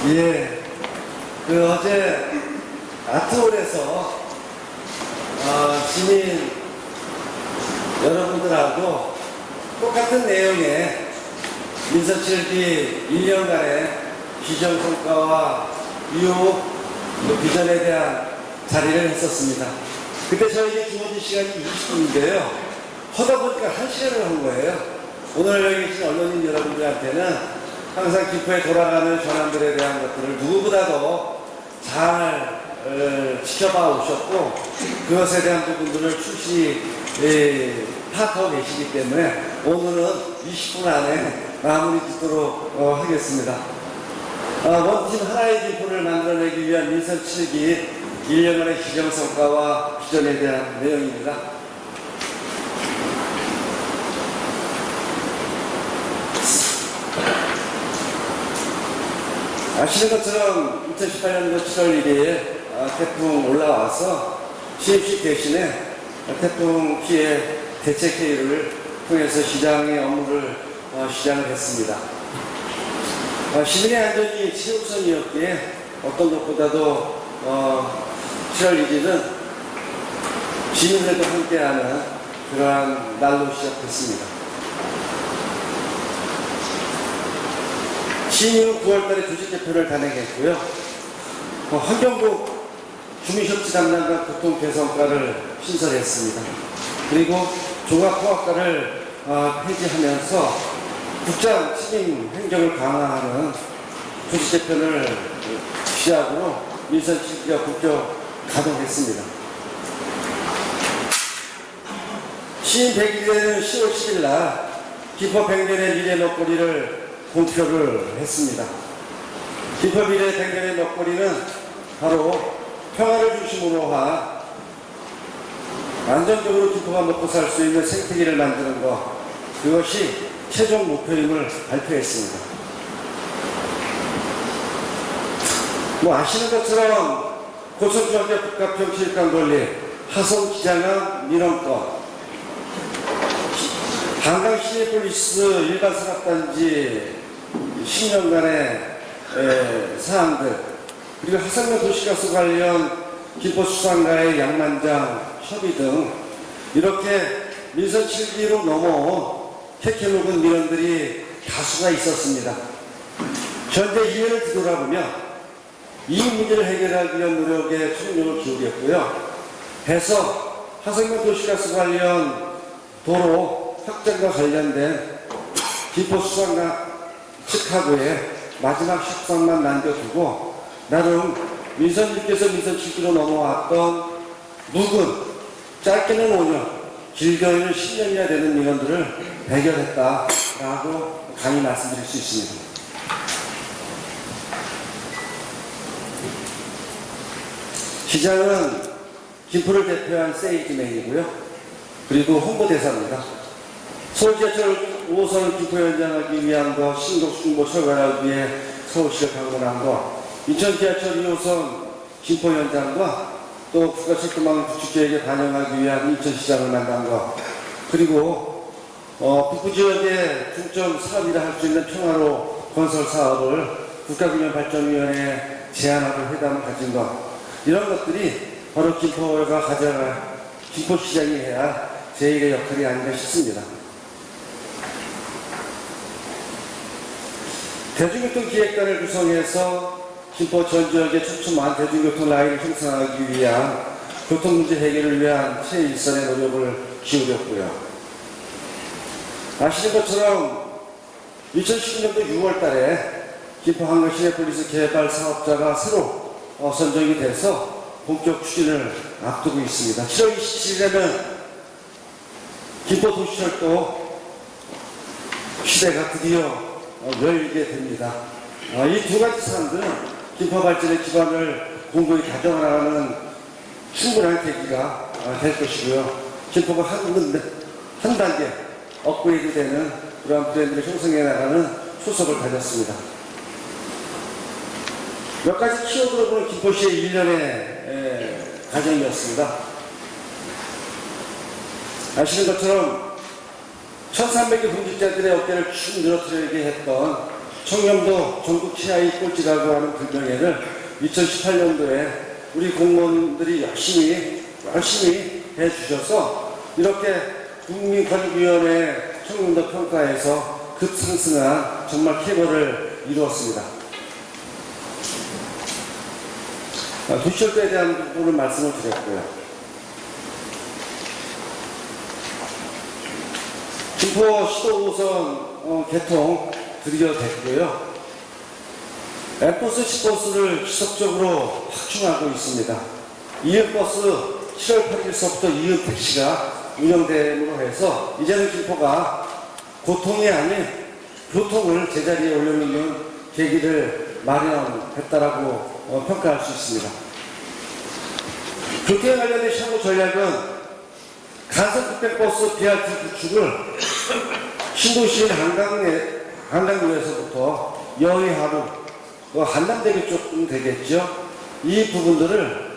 예, 어제 아트홀에서 시민 여러분들하고 똑같은 내용의 민선 7기 1년간의 기정성과와 이후 비전에 대한 자리를 했었습니다. 그때 저에게 주어진 시간이 20분인데요. 하다 보니까 1시간을 한 거예요. 오늘 여기 계신 언론인 여러분들한테는 항상 기포에 돌아가는 전환들에 대한 것들을 누구보다도 잘 지켜봐 오셨고 그것에 대한 부분들을 충실히 파악하고 계시기 때문에 오늘은 20분 안에 마무리 짓도록 하겠습니다. 원팀 하나의 기포를 만들어내기 위한 민선 7기 1년간의 기정성과와 비전에 대한 내용입니다. 아시는 것처럼 2018년도 7월 1일 태풍 올라와서 시입식 대신에 태풍 피해 대책회의를 통해서 시장의 업무를 시작을 했습니다. 시민의 안전이 최우선이었기에 어떤 것보다도 7월 1일은 시민들과 함께하는 그러한 날로 시작했습니다. 시민 9월달에 조직 개표를 단행했고요. 환경부 주민협치 담당과 교통 개선과를 신설했습니다. 그리고 종합포학과를 폐지하면서 국장 책임 행정을 강화하는 조직 개편을 시작으로 민선 7기가 본격 가동했습니다. 시인 100일에는 10월 10일 날 기포 100년의 미래 먹거리를 공표를 했습니다. 기포 미래 100년의 먹거리는 바로 평화를 중심으로 한 안정적으로 기포가 먹고 살 수 있는 생태계를 만드는 것, 그것이 최종 목표임을 발표했습니다. 아시는 것처럼 고성중학교 복합형 체육관 건립, 하성 기장항 민원권, 한강 시내폴리스 일반 산업단지 10년간의 사항들, 그리고 하성면 도시가스 관련 기포수산가의 양만장 협의 등 이렇게 민선 7기로 넘어온 캐캐묵은 민원들이 다수가 있었습니다. 현재 이해를 뒤돌아보면 이 문제를 해결하기 위한 노력에 총력을 기울였고요. 해서 하성면 도시가스 관련 도로 확장과 관련된 기포수산가 측하고의 마지막 협상만 남겨두고 나름 민선 6기에서 민선 7기로 넘어왔던 묵은 짧게는 5년, 길게는 10년이나 되는 민원들을 해결했다라고 감히 말씀드릴 수 있습니다. 시장은 김포를 대표한 세일즈맨이고요. 그리고 홍보대사입니다. 서울지하철 5호선을 김포에 연장하기 위한 것, 신곡 철거하기 위해 서울시를 방문한 것, 인천지하철 2호선 김포 연장과 또 국가철도망 구축계획에 반영하기 위한 인천시장을 만난 것, 그리고 북부지역의 중점 사업이라 할 수 있는 평화로 건설 사업을 국가균형발전위원회에 제안하고 회담을 가진 것, 이런 것들이 바로 김포가 가져갈 김포시장이 해야 제1의 역할이 아닌가 싶습니다. 대중교통기획단을 구성해서 김포 전 지역의 촘촘한 대중교통 라인을 형성하기 위한 교통문제 해결을 위한 최일선의 노력을 기울였고요. 아시는 것처럼 2019년도 6월 달에 김포 한강 시내폴리스 개발 사업자가 새로 선정이 돼서 본격 추진을 앞두고 있습니다. 7월 27일에는 김포 도시철도 시대가 드디어 열리게 됩니다. 이 두 가지 사항들은 김포 발전의 기반을 공고히 다져나가는 충분한 계기가 될 것이고요. 김포가 한 단계 업그레이드 되는 그러한 브랜드를 형성해 나가는 초석을 가졌습니다. 몇 가지 키워드로 보는 김포시의 1년의 과정이었습니다. 아시는 것처럼 1300개 공직자들의 어깨를 쭉 늘어뜨리게 했던 청렴도 전국 최하위 꼴찌라고 하는 불명예를 2018년도에 우리 공무원들이 열심히 해주셔서 이렇게 국민권익위원회 청렴도 평가에서 급상승한 정말 쾌거를 이루었습니다. 도시철도에 대한 부분을 말씀을 드렸고요. 김포 시도 5호선 개통 드디어 됐고요. M버스, C버스를 지속적으로 확충하고 있습니다. 이음버스 7월 8일서부터 이음택시가 운영됨으로 해서 이제는 김포가 고통이 아닌 교통을 제자리에 올려놓는 계기를 마련했다라고 평가할 수 있습니다. 교통에 관련된 향후 전략은 간선급행버스 BRT 구축을 신도시 한강로에서부터 여의하루, 한남대교 조금 되겠죠. 이 부분들을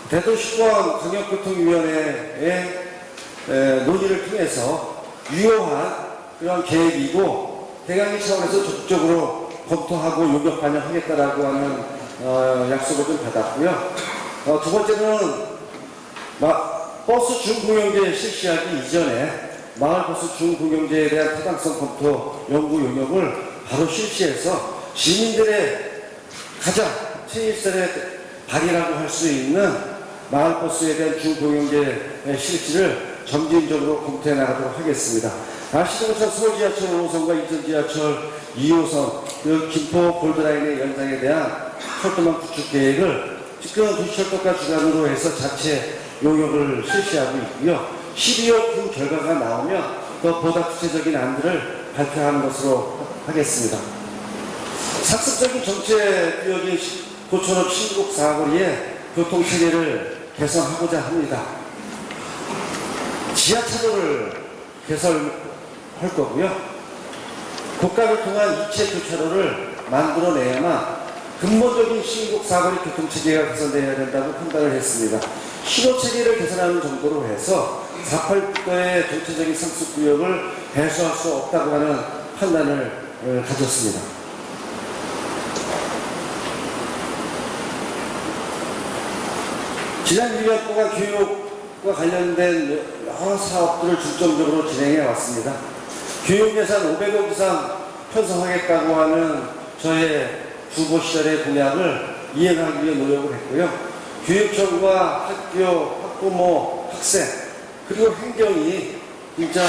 대도시권 광역교통위원회의 논의를 통해서 유효한 그런 계획이고 대강의 차원에서 적극적으로 검토하고 요격 반영하겠다라고 하는 약속을 좀 받았고요. 두 번째는 버스 준공영제 실시하기 이전에 마을버스 준공영제에 대한 타당성 검토 연구 용역을 바로 실시해서 시민들의 가장 최일선의 발이라고 할 수 있는 마을버스에 대한 준공영제 실시를 점진적으로 검토해 나가도록 하겠습니다. 아시는 것처럼 서울지하철 5호선과 인천지하철 2호선 그리고 김포 골드라인의 연장에 대한 철도망 구축 계획을 지금 도시철도가 주관으로 해서 자체 용역을 실시하고 있고요. 12월 그 결과가 나오면 더 보다 구체적인 안들을 발표하는 것으로 하겠습니다. 상습적인 정체 구역인 고촌읍 신국 사거리의 교통체계를 개선하고자 합니다. 지하차로를 개설할 거고요. 고가를 통한 이체 교차로를 만들어내야만 근본적인 신국 사거리 교통체계가 개선되어야 된다고 판단을 했습니다. 신호체계를 개선하는 정도로 해서 489도의 전체적인 상습구역을 해소할 수 없다고 하는 판단을 가졌습니다. 지난 1년 동안 교육과 관련된 여러 사업들을 중점적으로 진행해 왔습니다. 교육 예산 500억 이상 편성하겠다고 하는 저의 후보 시절의 공약을 이행하기 위해 노력을 했고요. 교육청과 학교, 학부모, 학생, 그리고 행정이 진짜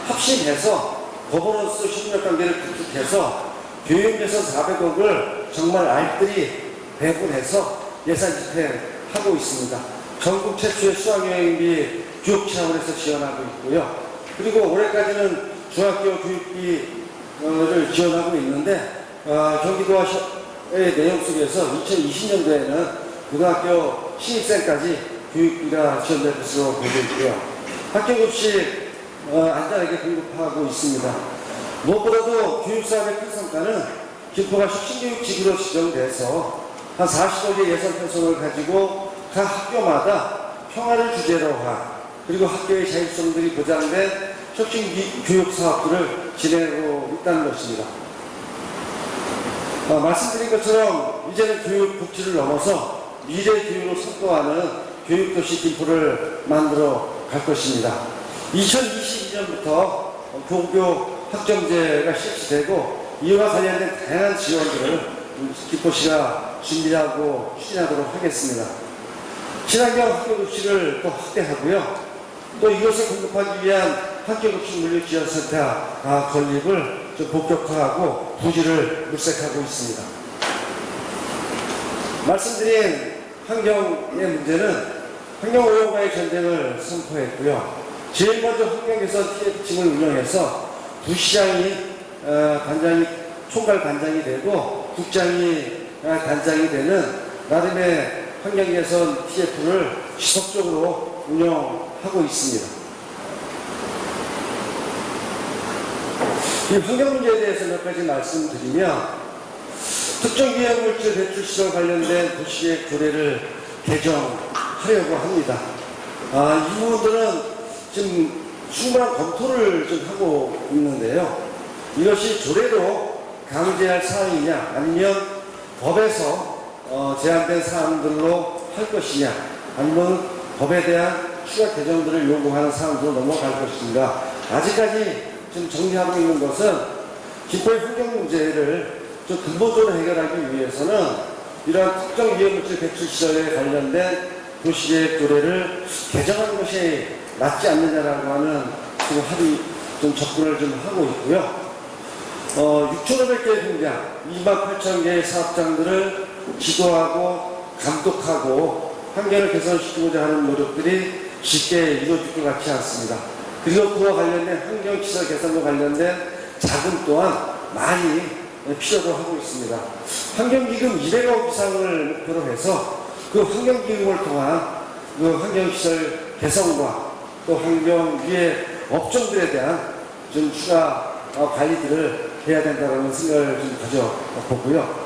합심해서 거버넌스 협력관계를 구축해서 교육예산 400억을 정말 알뜰히 배분해서 예산 집행하고 있습니다. 전국 최초의 수학여행비 교육 차원에서 지원하고 있고요. 그리고 올해까지는 중학교 교육비를 지원하고 있는데 경기도의 내용 속에서 2020년도에는 고등학교 신입생까지 교육비가 지원될 것으로 보고 있고요. 학교급식 안전하게 공급하고 있습니다. 무엇보다도 교육사업의 큰 성과는 김포가 혁신교육지구로 지정돼서 한 40억의 예산 편성을 가지고 각 학교마다 평화를 주제로 한 그리고 학교의 자율성들이 보장된 혁신교육 사업들을 진행하고 있다는 것입니다. 말씀드린 것처럼 이제는 교육 복지를 넘어서 미래 교육을 선도하는 교육도시 김포를 만들어 갈 것입니다. 2022년부터 고교 학점제가 실시되고 이와 관련된 다양한 지원들을 김포시가 준비하고 추진하도록 하겠습니다. 친환경 학교급식을 또 확대하고요. 또 이것을 공급하기 위한 학교급식 물류지원센터 건립을 좀 본격화하고 부지를 물색하고 있습니다. 말씀드린 환경의 문제는 환경오염과의 전쟁을 선포했고요. 제일 먼저 환경개선 TF팀을 운영해서 부시장이 총괄 단장이 되고 국장이 단장이 되는 나름의 환경개선 TF를 지속적으로 운영하고 있습니다. 이 환경 문제에 대해서 몇 가지 말씀드리면 특정 기념물질 배출 시설 관련된 도시계획 조례를 개정하려고 합니다. 이 부분들은 지금 충분한 검토를 좀 하고 있는데요. 이것이 조례로 강제할 사항이냐, 아니면 법에서 제한된 사항들로 할 것이냐, 아니면 법에 대한 추가 개정들을 요구하는 사항으로 넘어갈 것인가. 아직까지 지금 정리하고 있는 것은 김포의 환경 문제를 좀 근본적으로 해결하기 위해서는 이러한 특정 위험물질 배출 시설에 관련된 도시계획 조례를 개정하는 것이 맞지 않느냐라고 하는 지금 합의 좀 접근을 좀 하고 있고요. 6,500개의 공장, 28,000개의 사업장들을 지도하고 감독하고 환경을 개선시키고자 하는 노력들이 쉽게 이루어질 것 같지 않습니다. 그리고 그와 관련된 환경시설 개선과 관련된 자금 또한 많이 필요로 하고 있습니다. 환경기금 200억 이상을 목표로 해서 그 환경기금을 통한 그 환경시설 개선과 또 환경위의 업종들에 대한 좀 추가 관리들을 해야 된다는 생각을 좀 가져보고요.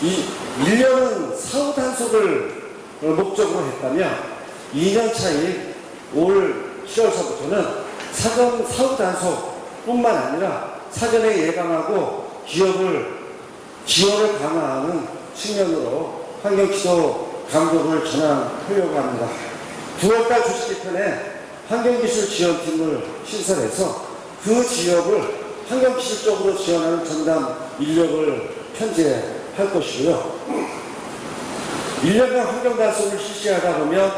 이 1년은 사후 단속을 목적으로 했다면 2년 차인 올 7월서부터는 사전 사후 단속뿐만 아니라 사전에 예방하고 기업을 지원을 강화하는 측면으로 환경지도 감독을 전환하려고 합니다. 9월달 주식 개편에 환경기술 지원팀을 신설해서 그 지역을 환경기술적으로 지원하는 전담 인력을 편제할 것이고요. 1년간 환경단속을 실시하다 보면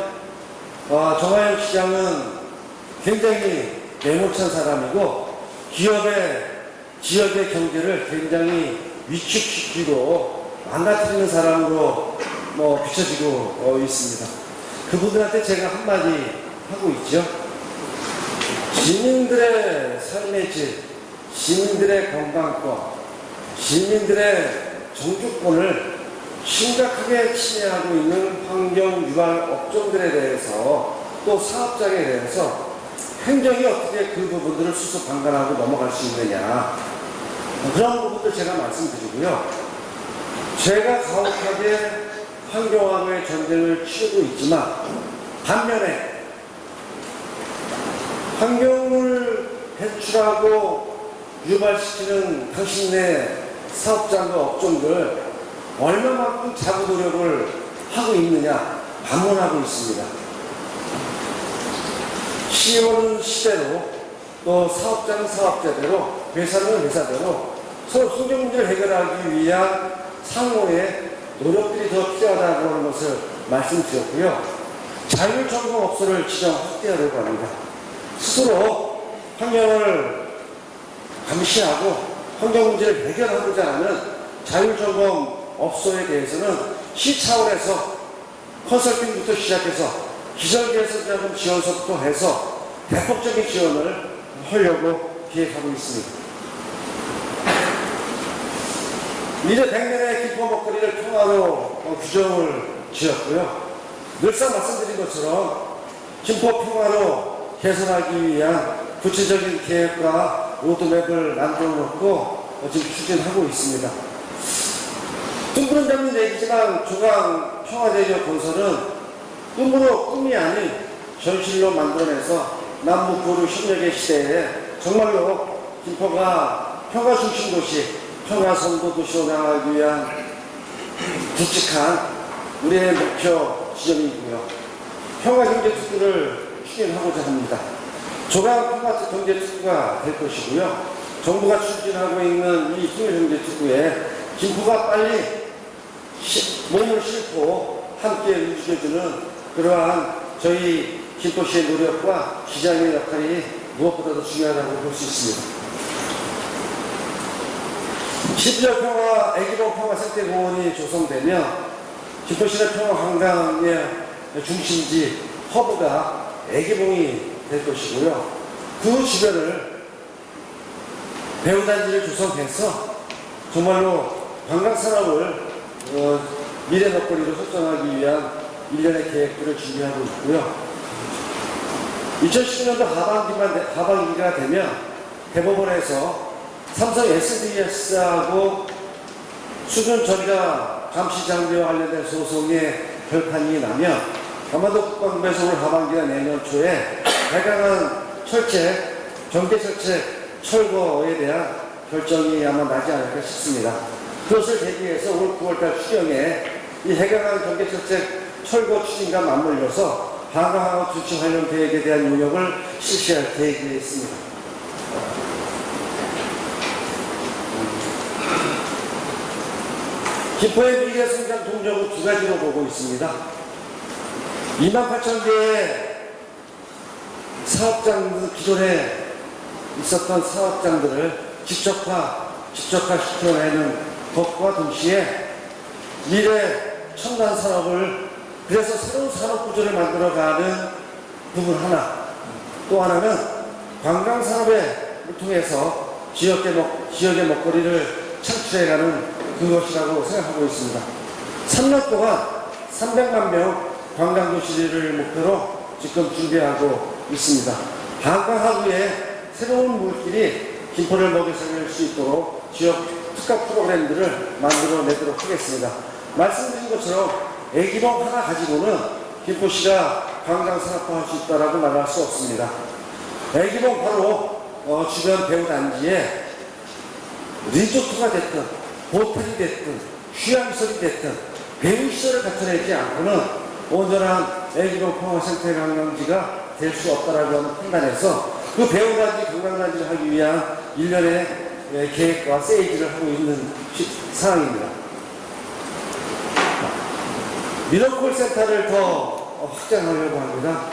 정화영 시장은 굉장히 매몰찬 사람이고 기업의 지역의 경제를 굉장히 위축시키고 망가뜨리는 사람으로 비춰지고 있습니다. 그분들한테 제가 한마디 하고 있죠. 시민들의 삶의 질, 시민들의 건강권, 시민들의 정주권을 심각하게 침해하고 있는 환경 유발 업종들에 대해서 또 사업장에 대해서 행정이 어떻게 그 부분들을 수습방관하고 넘어갈 수 있느냐, 그런 부분들 제가 말씀드리고요. 제가 가혹하게 환경하고의 전쟁을 치르고 있지만 반면에 환경을 배출하고 유발시키는 당신네 사업장과 업종들 얼마만큼 자구 노력을 하고 있느냐 반문하고 있습니다. 시효는 시대로 또 사업장은 사업자대로 회사는 회사대로 서로 환경 문제를 해결하기 위한 상호의 노력들이 더 필요하다고 하는 것을 말씀드렸고요. 자율점검업소를 지정 확대하려고 합니다. 스스로 환경을 감시하고 환경 문제를 해결하고자 하는 자율점검업소에 대해서는 시 차원에서 컨설팅부터 시작해서 기술개선자금 지원서부터 해서 대폭적인 지원을 하려고 기획하고 있습니다. 미래 100년의 김포 먹거리를 평화로 규정을 지었고요. 늘상 말씀드린 것처럼 김포 평화로 개선하기 위한 구체적인 계획과 로드맵을 만들어 놓고 지금 추진하고 있습니다. 둥그런 잡는 얘기지만 조강 평화대교 건설은 꿈으로 꿈이 아닌 현실로 만들어내서 남북 교류 협력의 시대에 정말로 김포가 평화 중심 도시, 평화 선도 도시로 나가기 위한 굵직한 우리의 목표 지점이고요. 평화 경제 특구를 추진하고자 합니다. 조강 평화 경제 특구가 될 것이고요. 정부가 추진하고 있는 이 통일 경제 특구에 김포가 빨리 몸을 싣고 함께 움직여주는 그러한 저희 김포시의 노력과 시장의 역할이 무엇보다도 중요하다고 볼 수 있습니다. 12월 평화 애기봉 평화생태공원이 조성되면 김포시의 평화관광의 중심지 허브가 애기봉이 될 것이고요. 그 주변을 배후단지를 조성해서 정말로 관광산업을 미래 먹거리로 설정하기 위한 일련의 계획들을 준비하고 있고요. 2010년도 하반기가 되면 대법원에서 삼성 SDS하고 수준전자 감시장비와 관련된 소송의 결판이 나면 아마도 국방부에서 올 하반기나 내년 초에 발간한 철책, 경계철책 철거에 대한 결정이 아마 나지 않을까 싶습니다. 그것을 대비해서 올 9월달 추경에 이 해경항 경계철책 철거 추진과 맞물려서 방화하고 주치 관련 계획에 대한 용역을 실시할 계획이 있습니다. 김포의 미래 성장 동력은 두 가지로 보고 있습니다. 28,000개의 사업장, 기존에 있었던 사업장들을 직접화시켜내는 것과 동시에 미래 첨단 산업을, 그래서 새로운 산업 구조를 만들어가는 부분 하나, 또 하나는 관광 산업을 통해서 지역의 먹거리를 창출해가는 그것이라고 생각하고 있습니다. 3년 동안 300만 명 관광도시를 목표로 지금 준비하고 있습니다. 방과하후에 새로운 물길이 김포를 먹여 살릴 수 있도록 지역 특화 프로그램들을 만들어내도록 하겠습니다. 말씀드린 것처럼 애기봉 하나 가지고는 김포시가 관광산업화할 수 있다라고 말할 수 없습니다. 애기봉 바로 주변 배우단지에 리조트가 됐든 호텔이 됐든 휴양시설이 됐든 배우시설을 갖춰내지 않고는 온전한 애기봉 평화생태관광지가 될 수 없다라고 하는 판단에서 그 배우단지 관광단지를 하기 위한 일련의 계획과 세이지를 하고 있는 상황입니다. 민원콜 센터를 더 확장하려고 합니다.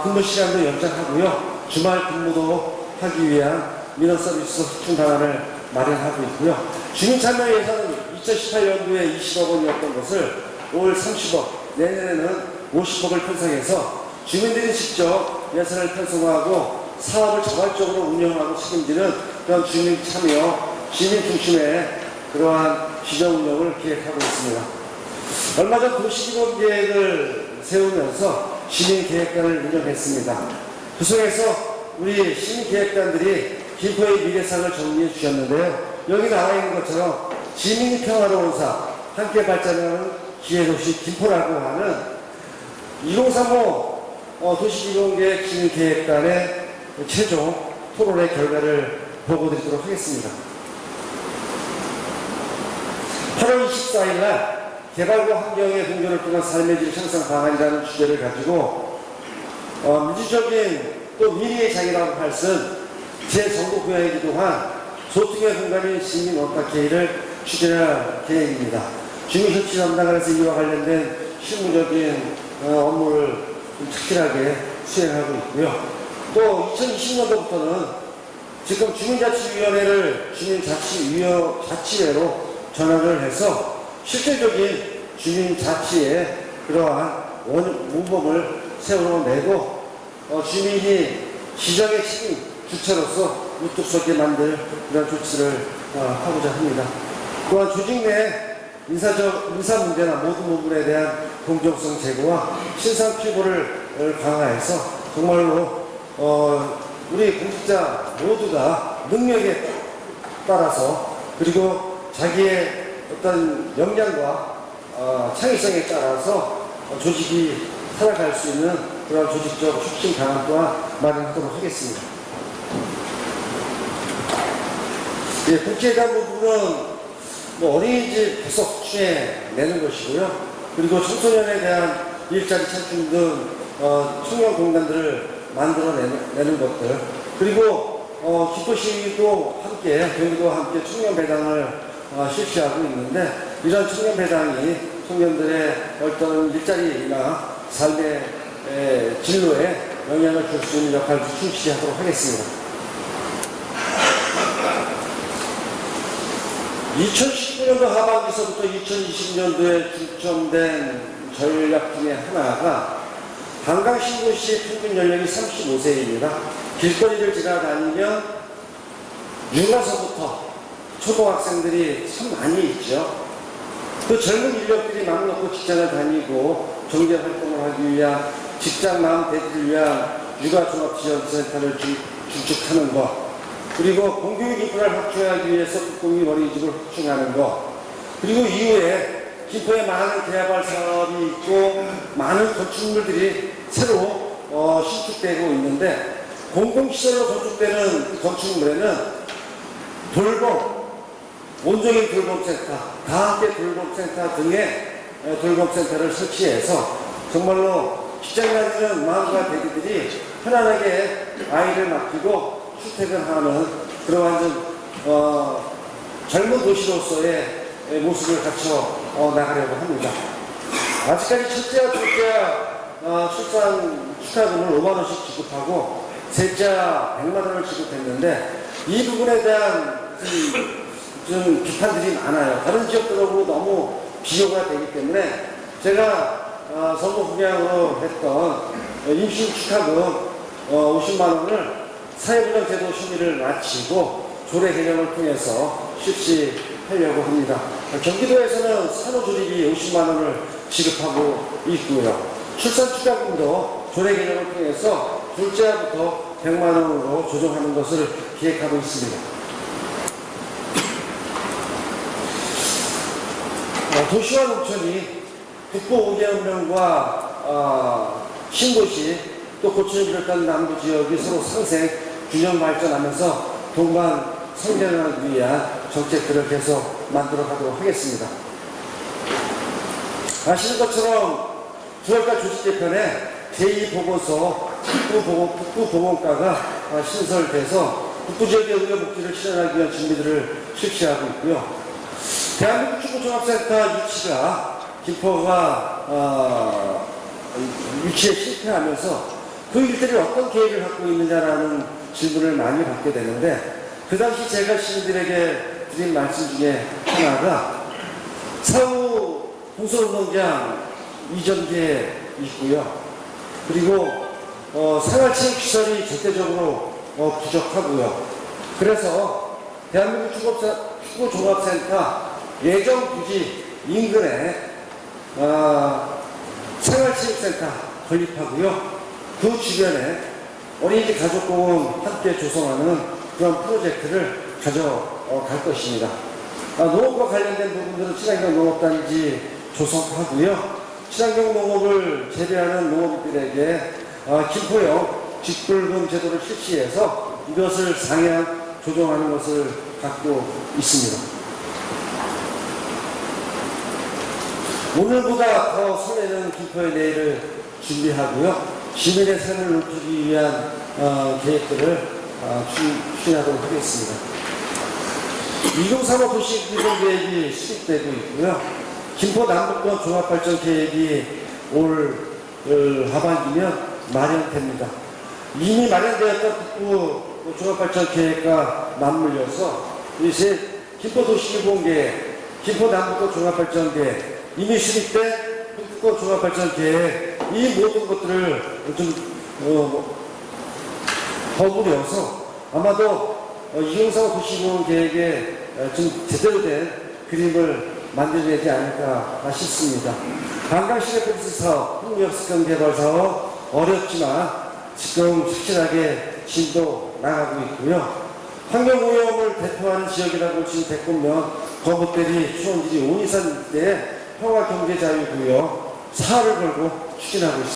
근무 시간도 연장하고요. 주말 근무도 하기 위한 민원 서비스 확충 방안을 마련하고 있고요. 주민참여 예산은 2018년도에 20억 원이었던 것을 올 30억, 내년에는 50억을 편성해서 주민들이 직접 예산을 편성하고 사업을 자발적으로 운영하고 책임지는 그런 주민 참여, 시민 중심의 그러한 시정 운영을 기획하고 있습니다. 얼마 전 도시기본 계획을 세우면서 시민계획단을 운영했습니다. 그 속에서 우리 시민계획단들이 김포의 미래상을 정리해 주셨는데요. 여기 나와 있는 것처럼 시민이 평화로운 삶, 함께 발전하는 기회도시 김포라고 하는 2035 도시기본계획 시민계획단의 최종 토론의 결과를 보고드리도록 하겠습니다. 8월 24일 날 개발과 환경의 공존을 통한 삶의 질 향상 방안이라는 주제를 가지고 민주적인 또 미래의 장이라고 할 쓴 제 정부 부여이기도 한 소통의 공간인 시민 원탁회의를 추진할 계획입니다. 주민협치 담당관에서 이와 관련된 실무적인 업무를 좀 착실하게 수행하고 있고요. 또 2020년도부터는 지금 주민자치위원회를 주민자치회로 전환을 해서 실질적인 주민자치의 그러한 모범을 세워내고 주민이 지정의 책임 주체로서 우뚝 서게 만들 그런 조치를 하고자 합니다. 또한 조직 내 인사 문제나 모든 부분에 대한 공정성 제고와 신상 피고를 강화해서 정말로 우리 공직자 모두가 능력에 따라서 그리고 자기의 어떤 역량과 창의성에 따라서 조직이 살아갈 수 있는 그런 조직적 촉진 방안 또한 마련하도록 하겠습니다. 예, 국회에 대한 부분은 어린이집 구석 추에 내는 것이고요. 그리고 청소년에 대한 일자리 창출 등 청년 공간들을 만들어내는 것들, 그리고 김포시도 함께 경기도와 함께 청년 배당을 실시하고 있는데, 이런 청년 배당이 청년들의 어떤 일자리나 삶의 진로에 영향을 줄 수 있는 역할을 충실히 하도록 하겠습니다. 2019년도 하반기서부터 2020년도에 중점된 전략 중에 하나가 한강신도시 평균 연령이 35세입니다. 길거리를 지나다니면 유나서부터 초등학생들이 참 많이 있죠. 그 젊은 인력들이 맘 놓고 직장을 다니고 경제활동을 하기 위한 직장 마음 대지를 위한 육아종합지원센터를 구축하는 것, 그리고 공교육 인프라를 확충하기 위해서 국공립 어린이집을 확충하는 것, 그리고 이후에 김포에 많은 개발 사업이 있고 많은 건축물들이 새로 신축되고 있는데, 공공시설로 건축되는 건축물에는 돌봄, 온종일 돌봄센터, 다 함께 돌봄센터 등의 돌봄센터를 설치해서 정말로 직장 다니는 마음과 대기들이 편안하게 아이를 맡기고 출퇴근하는 그러한 젊은 도시로서의 모습을 갖춰 나가려고 합니다. 아직까지 첫째와 둘째와 출산 축하금을 5만 원씩 지급하고 셋째와 100만 원을 지급했는데 이 부분에 대한 좀 비판들이 많아요. 다른 지역들하고 너무 비교가 되기 때문에 제가 선거 공약으로 했던 임신 축하금 50만 원을 사회보장제도 심의를 마치고 조례 개정을 통해서 실시하려고 합니다. 경기도에서는 산후조리비 50만 원을 지급하고 있고요. 출산 축하금도 조례 개정을 통해서 둘째부터 100만 원으로 조정하는 것을 기획하고 있습니다. 도시와 농촌이 북부 5개월 명과 신도시 또 고촌을 비롯한 남부 지역이 서로 상생, 균형 발전하면서 동반 성장하기 위한 정책들을 계속 만들어 가도록 하겠습니다. 아시는 것처럼 9월달 조직 개편에 제2보건소 북부보건과가 신설돼서 북부 지역의 의료복지를 실현하기 위한 준비들을 실시하고 있고요. 대한민국 축구종합센터 유치가 김포가 유치에 실패하면서 그 일들이 어떤 계획을 갖고 있느냐라는 질문을 많이 받게 되는데 그 당시 제가 시민들에게 드린 말씀 중에 하나가 사후 공설운동장 이전 계획 있고요. 그리고 생활체육시설이 절대적으로 부족하고요. 그래서 대한민국 축구종합센터 예정부지 인근에 생활체육센터 건립하고요. 그 주변에 어린이집 가족공원 함께 조성하는 그런 프로젝트를 가져갈 것입니다. 농업과 관련된 부분들은 친환경 농업단지 조성하고요. 친환경 농업을 재배하는 농업인들에게 김포형 직불금 제도를 실시해서 이것을 상향 조정하는 것을 갖고 있습니다. 오늘보다 더 설레는 김포의 내일을 준비하고요. 시민의 삶을 높이기 위한 계획들을 추진하도록 하겠습니다. 2035 도시기본계획이 수립되고 있고요. 김포 남북권 종합발전 계획이 올 하반기면 마련됩니다. 이미 마련되었던 북부 종합발전 계획과 맞물려서 이제 김포 도시기본계획, 김포 남북권 종합발전 계획, 이미 수립된 북부권 종합발전 계획, 이 모든 것들을 좀 버무려서 아마도 2035 도시기본 계획에 좀 제대로 된 그림을 만들어내지 않을까 싶습니다. 관광시내버스 사업, 흥미역습경 개발 사업 어렵지만 지금 확실하게 진도 나가고 있고요. 환경오염을 대표하는 지역이라고 지금 대권면 거북대리 수원지리 온이산 일대에 평화경제자유구역 사활을 걸고 추진하고 있습니다.